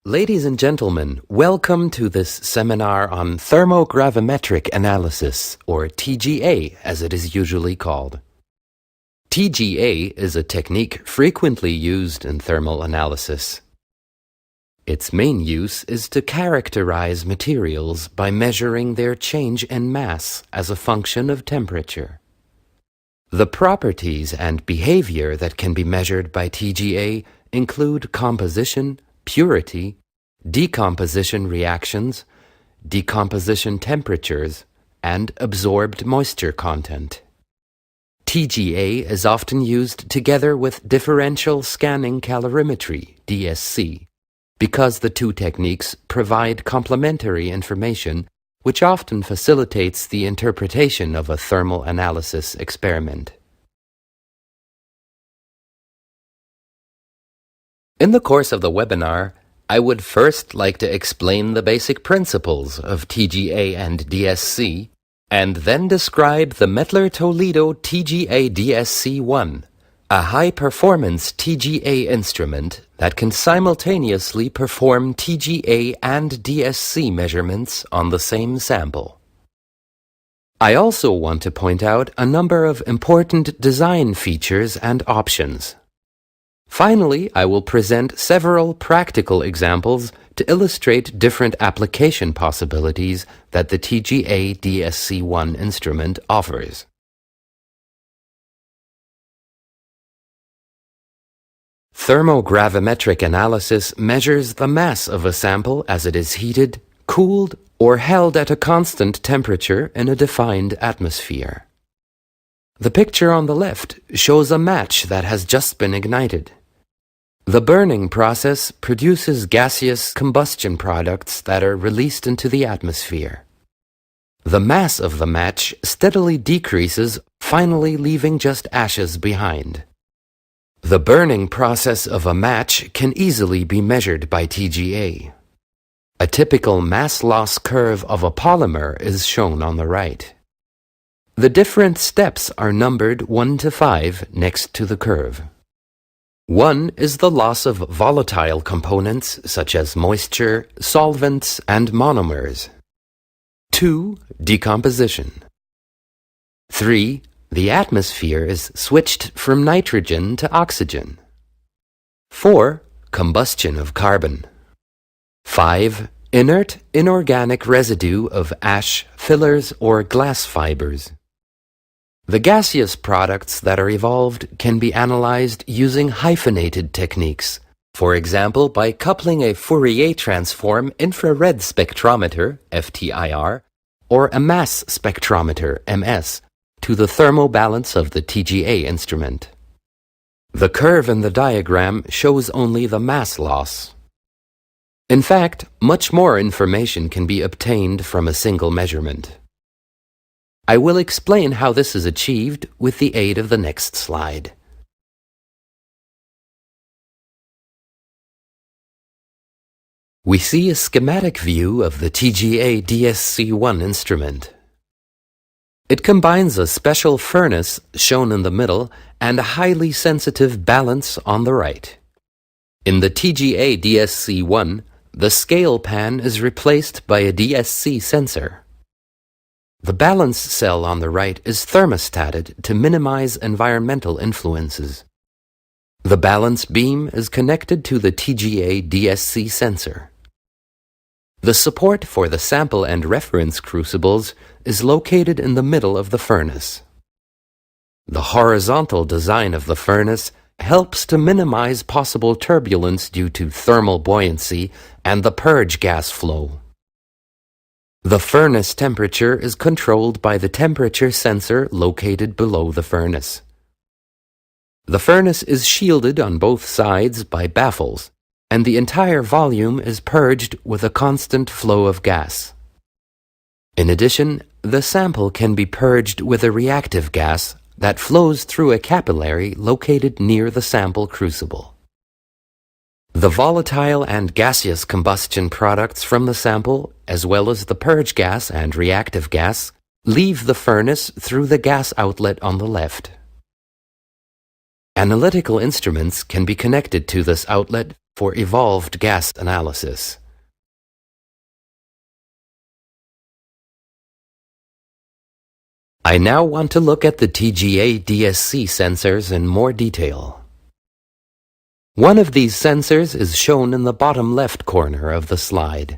Ladies and gentlemen, welcome to this seminar on thermogravimetric analysis, or TGA as it is usually called. TGA is a technique frequently used in thermal analysis. Its main use is to characterize materials by measuring their change in mass as a function of temperature. The properties and behavior that can be measured by TGA include composition, purity, decomposition reactions, decomposition temperatures, and absorbed moisture content. TGA is often used together with differential scanning calorimetry, DSC, because the two techniques provide complementary information which often facilitates the interpretation of a thermal analysis experiment. In the course of the webinar, I would first like to explain the basic principles of TGA and DSC, and then describe the Mettler Toledo TGA DSC-1, a high-performance TGA instrument that can simultaneously perform TGA and DSC measurements on the same sample. I also want to point out a number of important design features and options. Finally, I will present several practical examples to illustrate different application possibilities that the TGA DSC-1 instrument offers. Thermogravimetric analysis measures the mass of a sample as it is heated, cooled, or held at a constant temperature in a defined atmosphere. The picture on the left shows a match that has just been ignited. The burning process produces gaseous combustion products that are released into the atmosphere. The mass of the match steadily decreases, finally leaving just ashes behind. The burning process of a match can easily be measured by TGA. A typical mass loss curve of a polymer is shown on the right. The different steps are numbered 1 to 5 next to the curve. 1 is the loss of volatile components such as moisture, solvents, and monomers. 2. Decomposition. 3. The atmosphere is switched from nitrogen to oxygen. 4. Combustion of carbon. 5. Inert inorganic residue of ash, fillers, or glass fibers. The gaseous products that are evolved can be analyzed using hyphenated techniques, for example by coupling a Fourier transform infrared spectrometer, FTIR, or a mass spectrometer, MS, to the thermobalance of the TGA instrument. The curve in the diagram shows only the mass loss. In fact, much more information can be obtained from a single measurement. I will explain how this is achieved with the aid of the next slide. We see a schematic view of the TGA DSC-1 instrument. It combines a special furnace, shown in the middle, and a highly sensitive balance on the right. In the TGA DSC-1, the scale pan is replaced by a DSC sensor. The balance cell on the right is thermostated to minimize environmental influences. The balance beam is connected to the TGA DSC sensor. The support for the sample and reference crucibles is located in the middle of the furnace. The horizontal design of the furnace helps to minimize possible turbulence due to thermal buoyancy and the purge gas flow. The furnace temperature is controlled by the temperature sensor located below the furnace. The furnace is shielded on both sides by baffles, and the entire volume is purged with a constant flow of gas. In addition, the sample can be purged with a reactive gas that flows through a capillary located near the sample crucible. The volatile and gaseous combustion products from the sample, as well as the purge gas and reactive gas, leave the furnace through the gas outlet on the left. Analytical instruments can be connected to this outlet for evolved gas analysis. I now want to look at the TGA DSC sensors in more detail. One of these sensors is shown in the bottom left corner of the slide.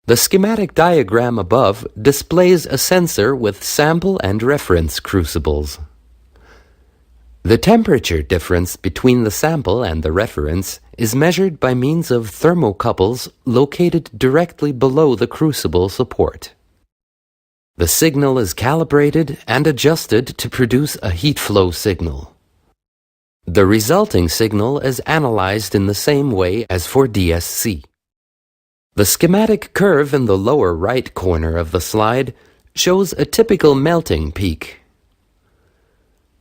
The schematic diagram above displays a sensor with sample and reference crucibles. The temperature difference between the sample and the reference is measured by means of thermocouples located directly below the crucible support. The signal is calibrated and adjusted to produce a heat flow signal. The resulting signal is analyzed in the same way as for DSC. The schematic curve in the lower right corner of the slide shows a typical melting peak.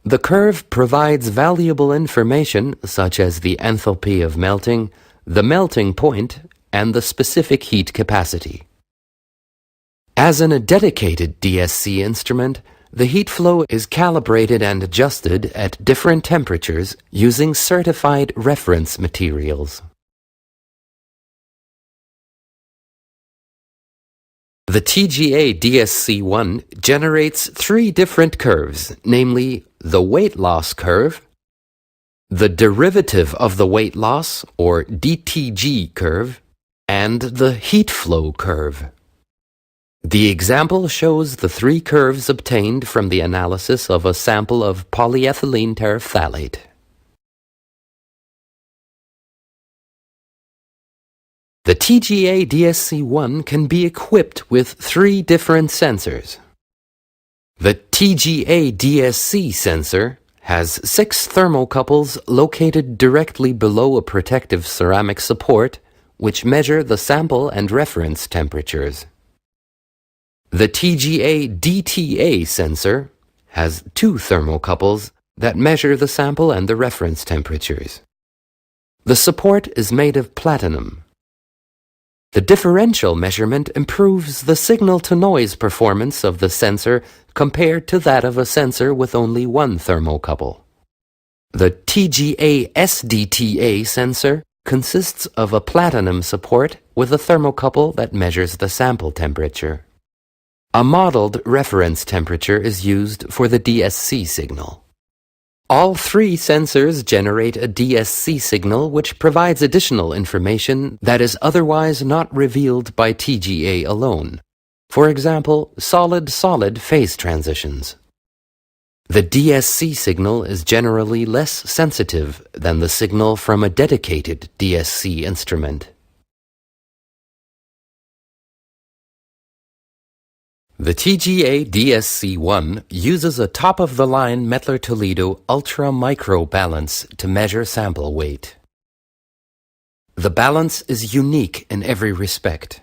The curve provides valuable information such as the enthalpy of melting, the melting point, and the specific heat capacity. As in a dedicated DSC instrument, the heat flow is calibrated and adjusted at different temperatures using certified reference materials. The TGA DSC1 generates three different curves, namely the weight loss curve, the derivative of the weight loss, or DTG curve, and the heat flow curve. The example shows the three curves obtained from the analysis of a sample of polyethylene terephthalate. The TGA DSC1 can be equipped with three different sensors. The TGA DSC sensor has 6 thermocouples located directly below a protective ceramic support, which measure the sample and reference temperatures. The TGA DTA sensor has 2 thermocouples that measure the sample and the reference temperatures. The support is made of platinum. The differential measurement improves the signal-to-noise performance of the sensor compared to that of a sensor with only 1 thermocouple. The TGA SDTA sensor consists of a platinum support with a thermocouple that measures the sample temperature. A modeled reference temperature is used for the DSC signal. All 3 sensors generate a DSC signal which provides additional information that is otherwise not revealed by TGA alone. For example, solid-solid phase transitions. The DSC signal is generally less sensitive than the signal from a dedicated DSC instrument. The TGA DSC1 uses a top-of-the-line Mettler Toledo ultra-micro balance to measure sample weight. The balance is unique in every respect.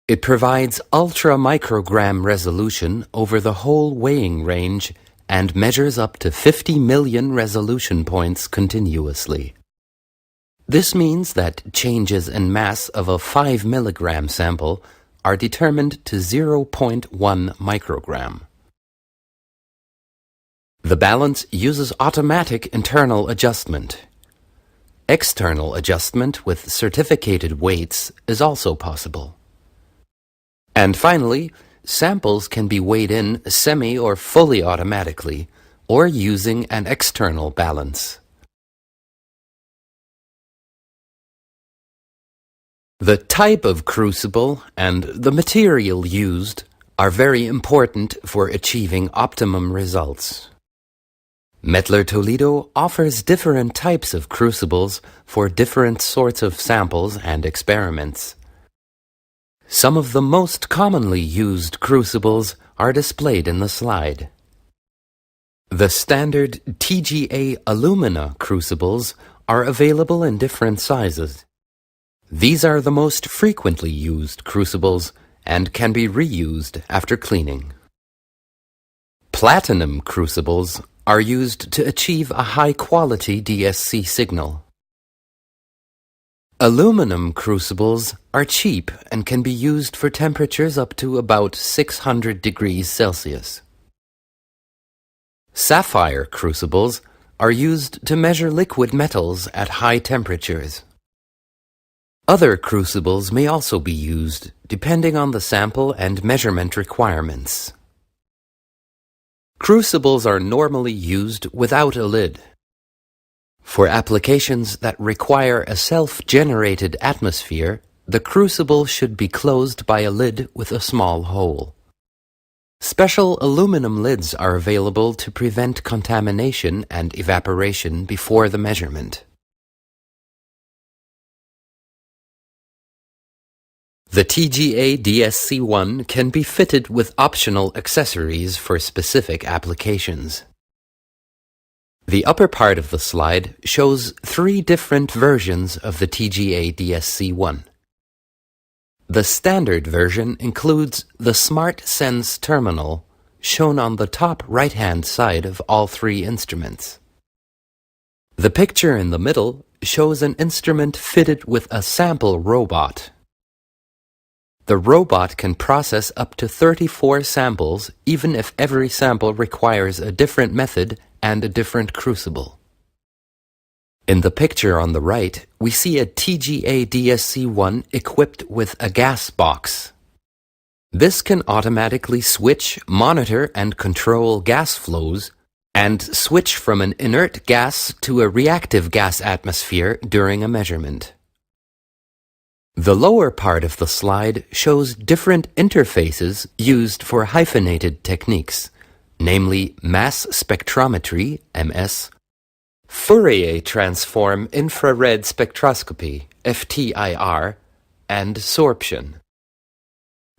It provides ultra-microgram resolution over the whole weighing range and measures up to 50 million resolution points continuously. This means that changes in mass of a 5 milligram sample are determined to 0.1 microgram. The balance uses automatic internal adjustment. External adjustment with certificated weights is also possible. And finally, samples can be weighed in semi or fully automatically, or using an external balance. The type of crucible and the material used are very important for achieving optimum results. Mettler Toledo offers different types of crucibles for different sorts of samples and experiments. Some of the most commonly used crucibles are displayed in the slide. The standard TGA alumina crucibles are available in different sizes. These are the most frequently used crucibles and can be reused after cleaning. Platinum crucibles are used to achieve a high-quality DSC signal. Aluminum crucibles are cheap and can be used for temperatures up to about 600 degrees Celsius. Sapphire crucibles are used to measure liquid metals at high temperatures. Other crucibles may also be used, depending on the sample and measurement requirements. Crucibles are normally used without a lid. For applications that require a self-generated atmosphere, the crucible should be closed by a lid with a small hole. Special aluminum lids are available to prevent contamination and evaporation before the measurement. The TGA DSC-1 can be fitted with optional accessories for specific applications. The upper part of the slide shows 3 different versions of the TGA DSC-1. The standard version includes the Smart Sense terminal, shown on the top right-hand side of all 3 instruments. The picture in the middle shows an instrument fitted with a sample robot. The robot can process up to 34 samples, even if every sample requires a different method and a different crucible. In the picture on the right, we see a TGA DSC-1 equipped with a gas box. This can automatically switch, monitor, and control gas flows, and switch from an inert gas to a reactive gas atmosphere during a measurement. The lower part of the slide shows different interfaces used for hyphenated techniques, namely mass spectrometry, MS, Fourier transform infrared spectroscopy, FTIR, and sorption.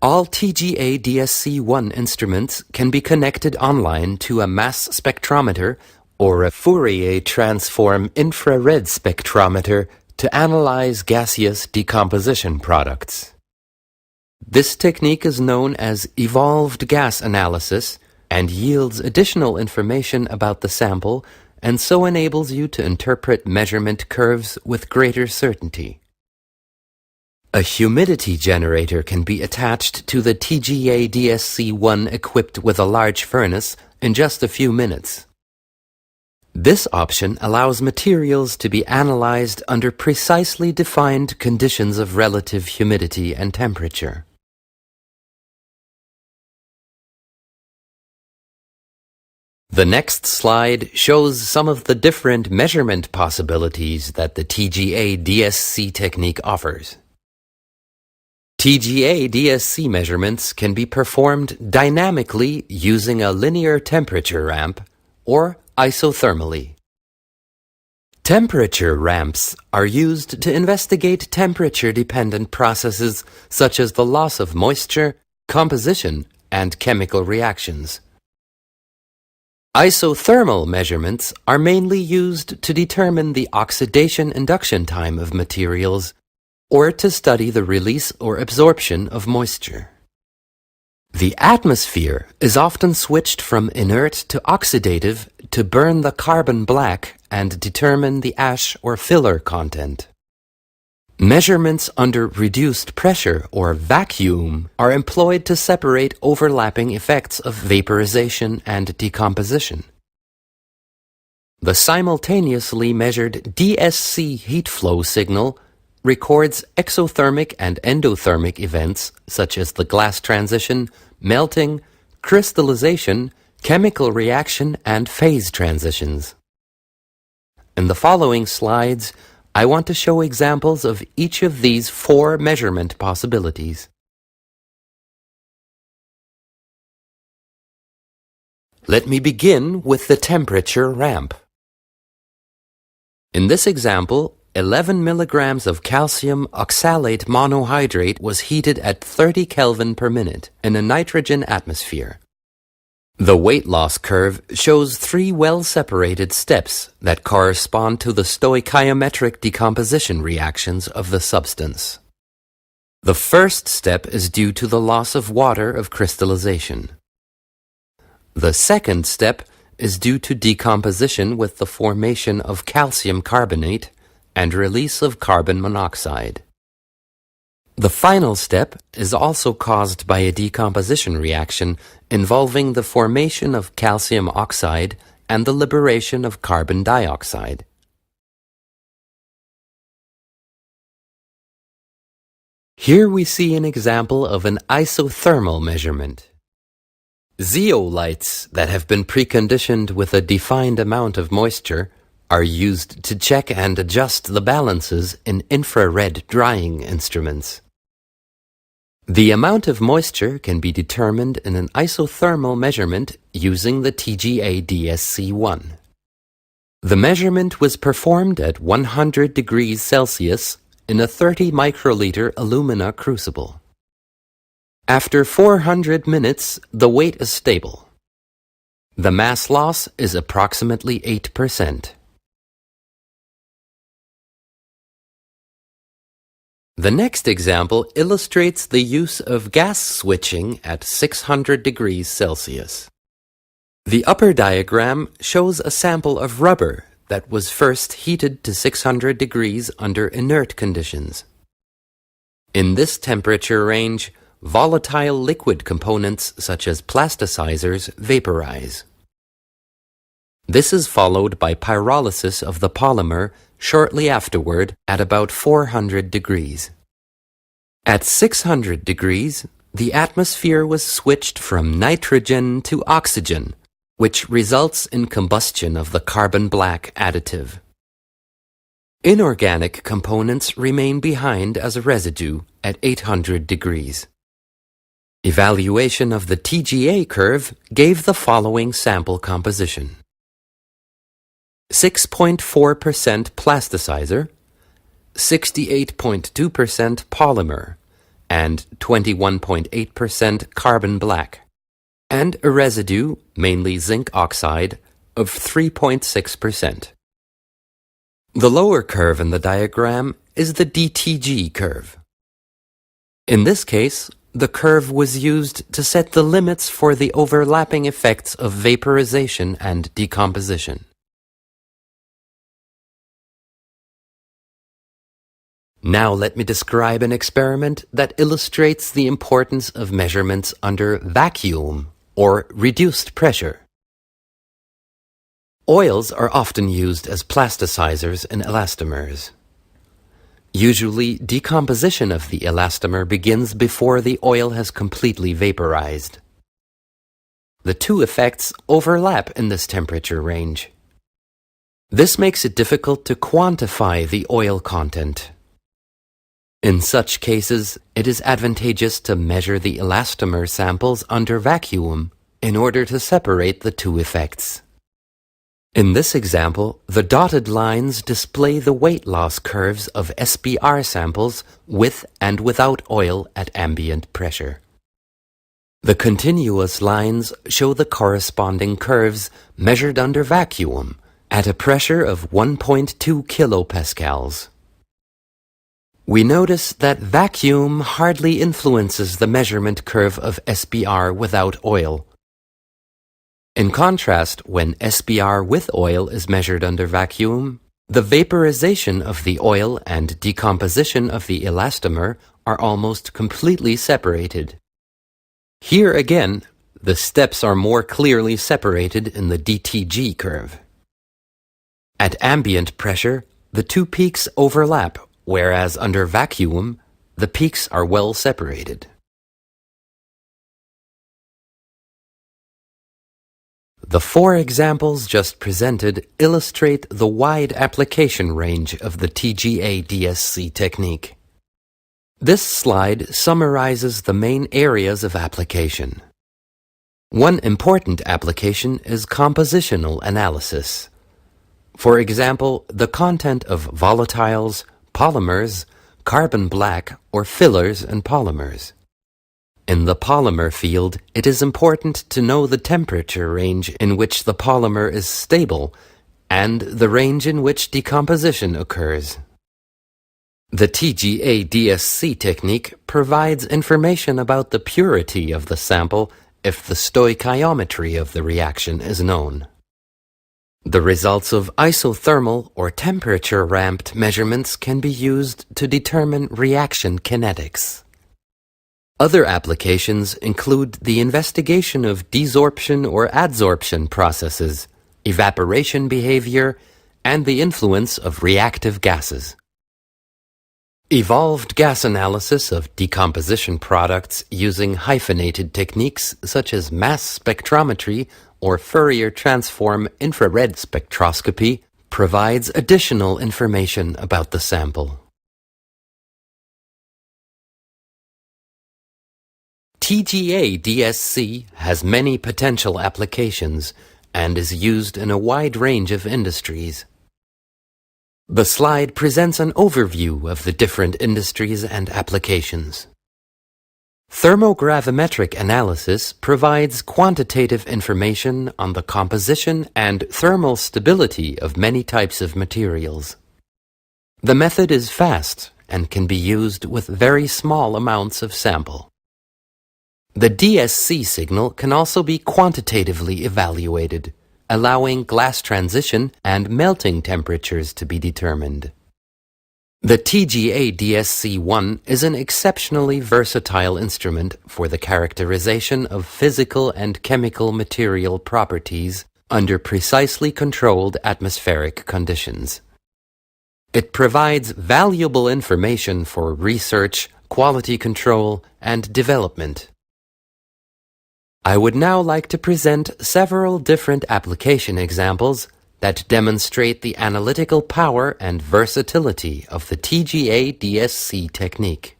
All TGA DSC-1 instruments can be connected online to a mass spectrometer or a Fourier transform infrared spectrometer to analyze gaseous decomposition products. This technique is known as evolved gas analysis and yields additional information about the sample and so enables you to interpret measurement curves with greater certainty. A humidity generator can be attached to the TGA DSC-1 equipped with a large furnace in just a few minutes. This option allows materials to be analyzed under precisely defined conditions of relative humidity and temperature. The next slide shows some of the different measurement possibilities that the TGA DSC technique offers. TGA DSC measurements can be performed dynamically using a linear temperature ramp or isothermally. Temperature ramps are used to investigate temperature-dependent processes such as the loss of moisture, composition, and chemical reactions. Isothermal measurements are mainly used to determine the oxidation-induction time of materials or to study the release or absorption of moisture. The atmosphere is often switched from inert to oxidative to burn the carbon black and determine the ash or filler content. Measurements under reduced pressure or vacuum are employed to separate overlapping effects of vaporization and decomposition. The simultaneously measured DSC heat flow signal records exothermic and endothermic events such as the glass transition, melting, crystallization, chemical reaction, and phase transitions. In the following slides, I want to show examples of each of these 4 measurement possibilities. Let me begin with the temperature ramp. In this example, 11 milligrams of calcium oxalate monohydrate was heated at 30 Kelvin per minute in a nitrogen atmosphere. The weight loss curve shows 3 well-separated steps that correspond to the stoichiometric decomposition reactions of the substance. The first step is due to the loss of water of crystallization. The second step is due to decomposition with the formation of calcium carbonate and release of carbon monoxide. The final step is also caused by a decomposition reaction involving the formation of calcium oxide and the liberation of carbon dioxide. Here we see an example of an isothermal measurement. Zeolites that have been preconditioned with a defined amount of moisture are used to check and adjust the balances in infrared drying instruments. The amount of moisture can be determined in an isothermal measurement using the TGA DSC-1. The measurement was performed at 100 degrees Celsius in a 30 microliter alumina crucible. After 400 minutes, the weight is stable. The mass loss is approximately 8%. The next example illustrates the use of gas switching at 600 degrees Celsius. The upper diagram shows a sample of rubber that was first heated to 600 degrees under inert conditions. In this temperature range, volatile liquid components such as plasticizers vaporize. This is followed by pyrolysis of the polymer shortly afterward at about 400 degrees. At 600 degrees, the atmosphere was switched from nitrogen to oxygen, which results in combustion of the carbon black additive. Inorganic components remain behind as a residue at 800 degrees. Evaluation of the TGA curve gave the following sample composition: 6.4% plasticizer, 68.2% polymer, and 21.8% carbon black, and a residue, mainly zinc oxide, of 3.6%. The lower curve in the diagram is the DTG curve. In this case, the curve was used to set the limits for the overlapping effects of vaporization and decomposition. Now let me describe an experiment that illustrates the importance of measurements under vacuum or reduced pressure. Oils are often used as plasticizers in elastomers. Usually, decomposition of the elastomer begins before the oil has completely vaporized. The two effects overlap in this temperature range. This makes it difficult to quantify the oil content. In such cases, it is advantageous to measure the elastomer samples under vacuum in order to separate the two effects. In this example, the dotted lines display the weight loss curves of SBR samples with and without oil at ambient pressure. The continuous lines show the corresponding curves measured under vacuum at a pressure of 1.2 kilopascals. We notice that vacuum hardly influences the measurement curve of SBR without oil. In contrast, when SBR with oil is measured under vacuum, the vaporization of the oil and decomposition of the elastomer are almost completely separated. Here again, the steps are more clearly separated in the DTG curve. At ambient pressure, the two peaks overlap, whereas under vacuum, the peaks are well separated. The four examples just presented illustrate the wide application range of the TGA DSC technique. This slide summarizes the main areas of application. One important application is compositional analysis. For example, the content of volatiles, polymers, carbon black, or fillers and polymers. In the polymer field, it is important to know the temperature range in which the polymer is stable and the range in which decomposition occurs. The TGA DSC technique provides information about the purity of the sample if the stoichiometry of the reaction is known. The results of isothermal or temperature-ramped measurements can be used to determine reaction kinetics. Other applications include the investigation of desorption or adsorption processes, evaporation behavior, and the influence of reactive gases. Evolved gas analysis of decomposition products using hyphenated techniques such as mass spectrometry or Fourier transform infrared spectroscopy provides additional information about the sample. TGA DSC has many potential applications and is used in a wide range of industries. The slide presents an overview of the different industries and applications. Thermogravimetric analysis provides quantitative information on the composition and thermal stability of many types of materials. The method is fast and can be used with very small amounts of sample. The DSC signal can also be quantitatively evaluated, allowing glass transition and melting temperatures to be determined. The TGA DSC-1 is an exceptionally versatile instrument for the characterization of physical and chemical material properties under precisely controlled atmospheric conditions. It provides valuable information for research, quality control, and development. I would now like to present several different application examples that demonstrate the analytical power and versatility of the TGA DSC technique.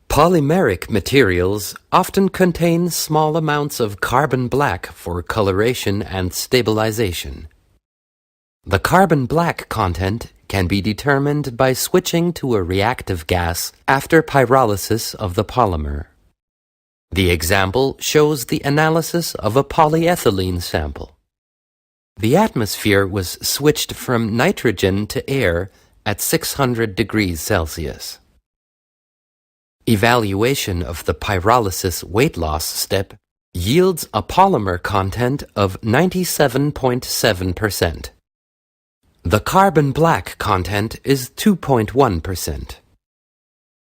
Polymeric materials often contain small amounts of carbon black for coloration and stabilization. The carbon black content can be determined by switching to a reactive gas after pyrolysis of the polymer. The example shows the analysis of a polyethylene sample. The atmosphere was switched from nitrogen to air at 600 degrees Celsius. Evaluation of the pyrolysis weight loss step yields a polymer content of 97.7%. The carbon black content is 2.1%.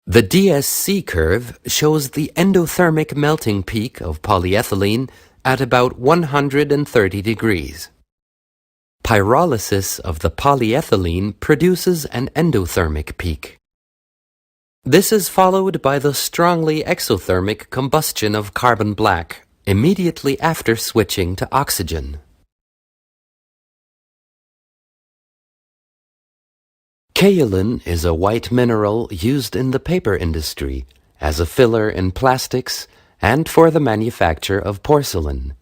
The DSC curve shows the endothermic melting peak of polyethylene at about 130 degrees. Pyrolysis of the polyethylene produces an endothermic peak. This is followed by the strongly exothermic combustion of carbon black immediately after switching to oxygen. Kaolin is a white mineral used in the paper industry as a filler in plastics and for the manufacture of porcelain.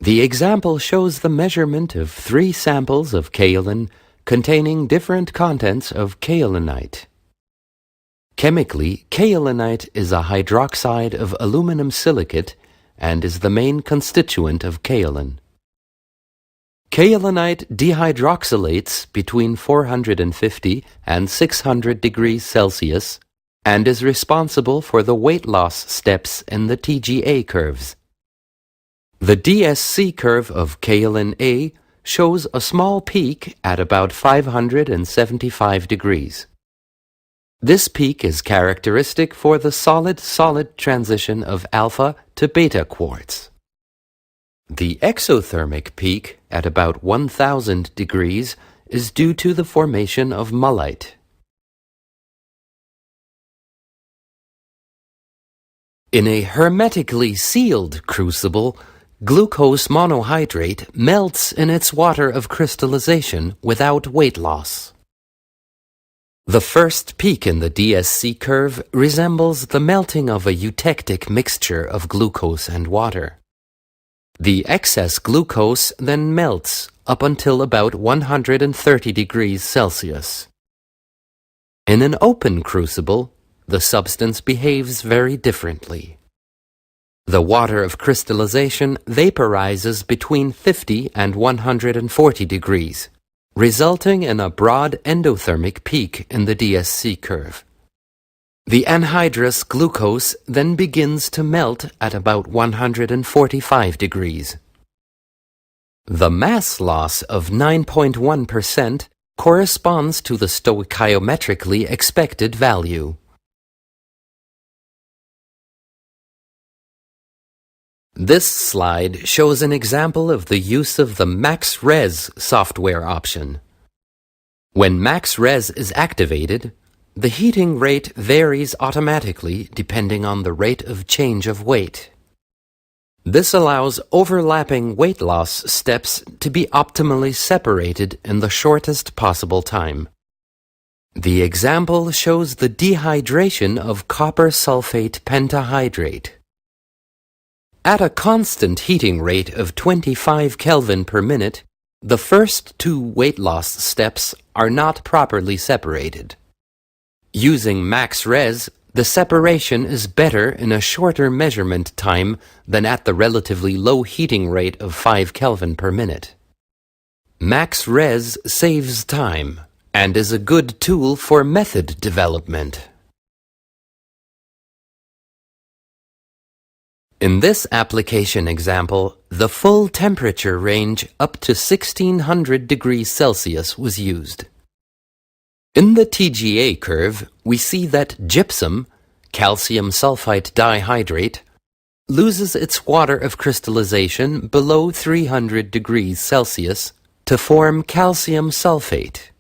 The example shows the measurement of 3 samples of kaolin containing different contents of kaolinite. Chemically, kaolinite is a hydroxide of aluminum silicate and is the main constituent of kaolin. Kaolinite dehydroxylates between 450 and 600 degrees Celsius and is responsible for the weight loss steps in the TGA curves. The DSC curve of kaolin A shows a small peak at about 575 degrees. This peak is characteristic for the solid-solid transition of alpha to beta quartz. The exothermic peak at about 1000 degrees is due to the formation of mullite. In a hermetically sealed crucible, glucose monohydrate melts in its water of crystallization without weight loss. The first peak in the DSC curve resembles the melting of a eutectic mixture of glucose and water. The excess glucose then melts up until about 130 degrees Celsius. In an open crucible, the substance behaves very differently. The water of crystallization vaporizes between 50 and 140 degrees, resulting in a broad endothermic peak in the DSC curve. The anhydrous glucose then begins to melt at about 145 degrees. The mass loss of 9.1% corresponds to the stoichiometrically expected value. This slide shows an example of the use of the MaxRes software option. When MaxRes is activated, the heating rate varies automatically depending on the rate of change of weight. This allows overlapping weight loss steps to be optimally separated in the shortest possible time. The example shows the dehydration of copper sulfate pentahydrate. At a constant heating rate of 25 Kelvin per minute, the first two weight loss steps are not properly separated. Using MaxRes, the separation is better in a shorter measurement time than at the relatively low heating rate of 5 Kelvin per minute. MaxRes saves time and is a good tool for method development. In this application example, the full temperature range up to 1600 degrees Celsius was used. In the TGA curve, we see that gypsum, calcium sulfite dihydrate, loses its water of crystallization below 300 degrees Celsius to form calcium sulfate.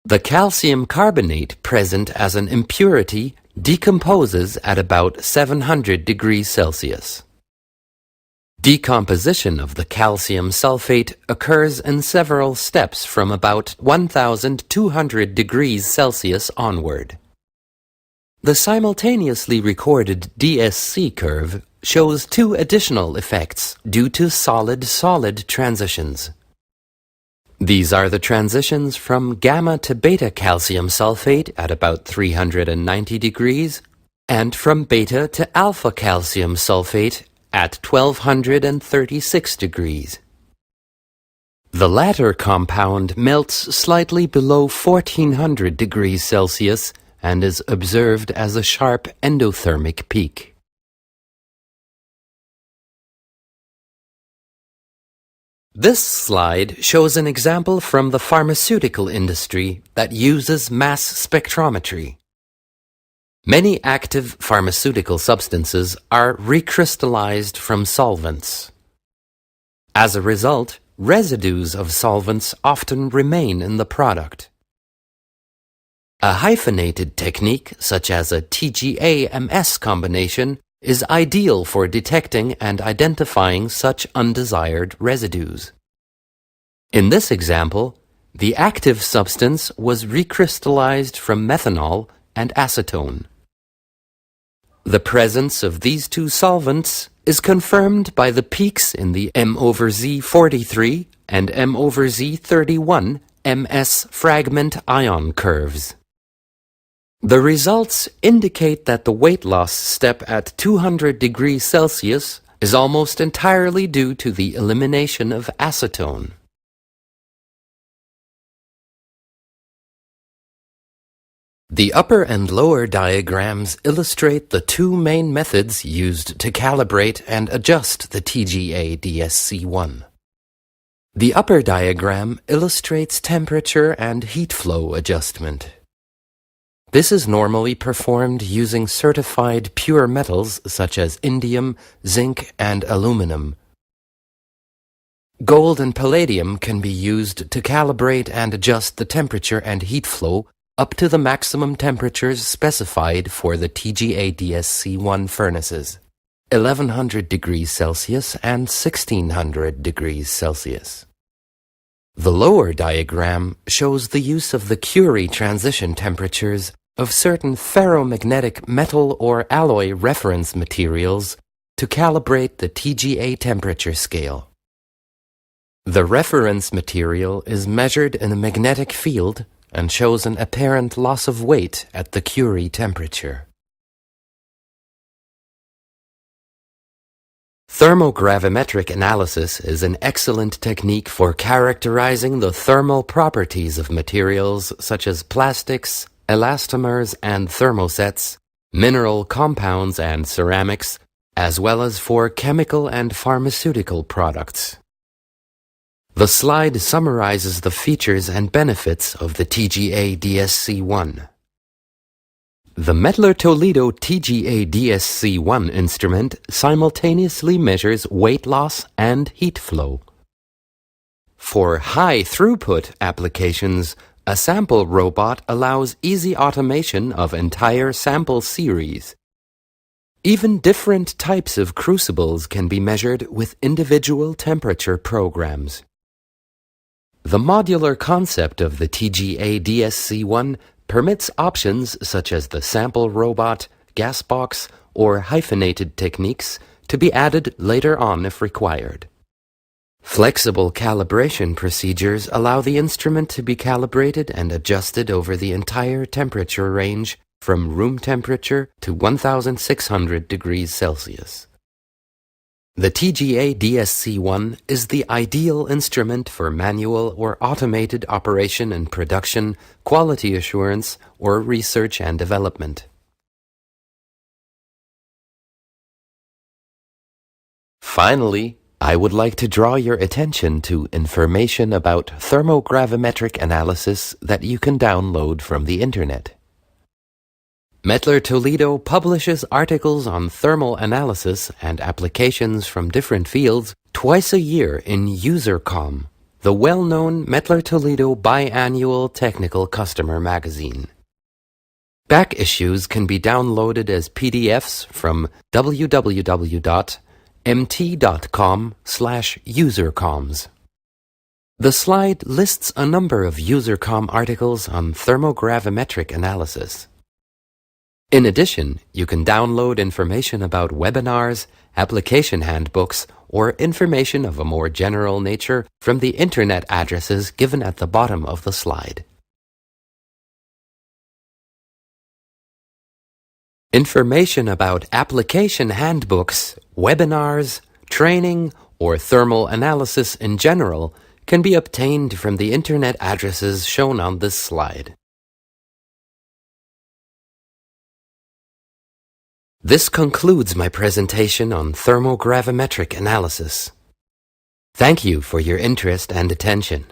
The calcium carbonate present as an impurity decomposes at about 700 degrees Celsius. Decomposition of the calcium sulfate occurs in several steps from about 1200 degrees Celsius onward. The simultaneously recorded DSC curve shows two additional effects due to solid-solid transitions. These are the transitions from gamma to beta calcium sulfate at about 390 degrees and from beta to alpha calcium sulfate at 1236 degrees. The latter compound melts slightly below 1400 degrees Celsius and is observed as a sharp endothermic peak. This slide shows an example from the pharmaceutical industry that uses mass spectrometry. Many active pharmaceutical substances are recrystallized from solvents. As a result, residues of solvents often remain in the product. A hyphenated technique, such as a TGA-MS combination, is ideal for detecting and identifying such undesired residues. In this example, the active substance was recrystallized from methanol and acetone. The presence of these two solvents is confirmed by the peaks in the M/Z43 and M/Z31 MS fragment ion curves. The results indicate that the weight loss step at 200 degrees Celsius is almost entirely due to the elimination of acetone. The upper and lower diagrams illustrate the two main methods used to calibrate and adjust the TGA DSC-1. The upper diagram illustrates temperature and heat flow adjustment. This is normally performed using certified pure metals such as indium, zinc, and aluminum. Gold and palladium can be used to calibrate and adjust the temperature and heat flow up to the maximum temperatures specified for the TGA DSC-1 furnaces, 1100 degrees Celsius and 1600 degrees Celsius. The lower diagram shows the use of the Curie transition temperatures of certain ferromagnetic metal or alloy reference materials to calibrate the TGA temperature scale. The reference material is measured in a magnetic field and shows an apparent loss of weight at the Curie temperature. Thermogravimetric analysis is an excellent technique for characterizing the thermal properties of materials such as plastics, elastomers and thermosets, mineral compounds and ceramics, as well as for chemical and pharmaceutical products. The slide summarizes the features and benefits of the TGA DSC-1. The Mettler Toledo TGA DSC1 instrument simultaneously measures weight loss and heat flow. For high-throughput applications, a sample robot allows easy automation of entire sample series. Even different types of crucibles can be measured with individual temperature programs. The modular concept of the TGA DSC1 permits options such as the sample robot, gas box, or hyphenated techniques to be added later on if required. Flexible calibration procedures allow the instrument to be calibrated and adjusted over the entire temperature range from room temperature to 1600 degrees Celsius. The TGA DSC1 is the ideal instrument for manual or automated operation and production, quality assurance, or research and development. Finally, I would like to draw your attention to information about thermogravimetric analysis that you can download from the Internet. Mettler Toledo publishes articles on thermal analysis and applications from different fields twice a year in UserCom, the well-known Mettler Toledo biannual technical customer magazine. Back issues can be downloaded as PDFs from www.mt.com/usercoms. The slide lists a number of UserCom articles on thermogravimetric analysis. In addition, you can download information about webinars, application handbooks, or information of a more general nature from the Internet addresses given at the bottom of the slide. Information about application handbooks, webinars, training, or thermal analysis in general can be obtained from the Internet addresses shown on this slide. This concludes my presentation on thermogravimetric analysis. Thank you for your interest and attention.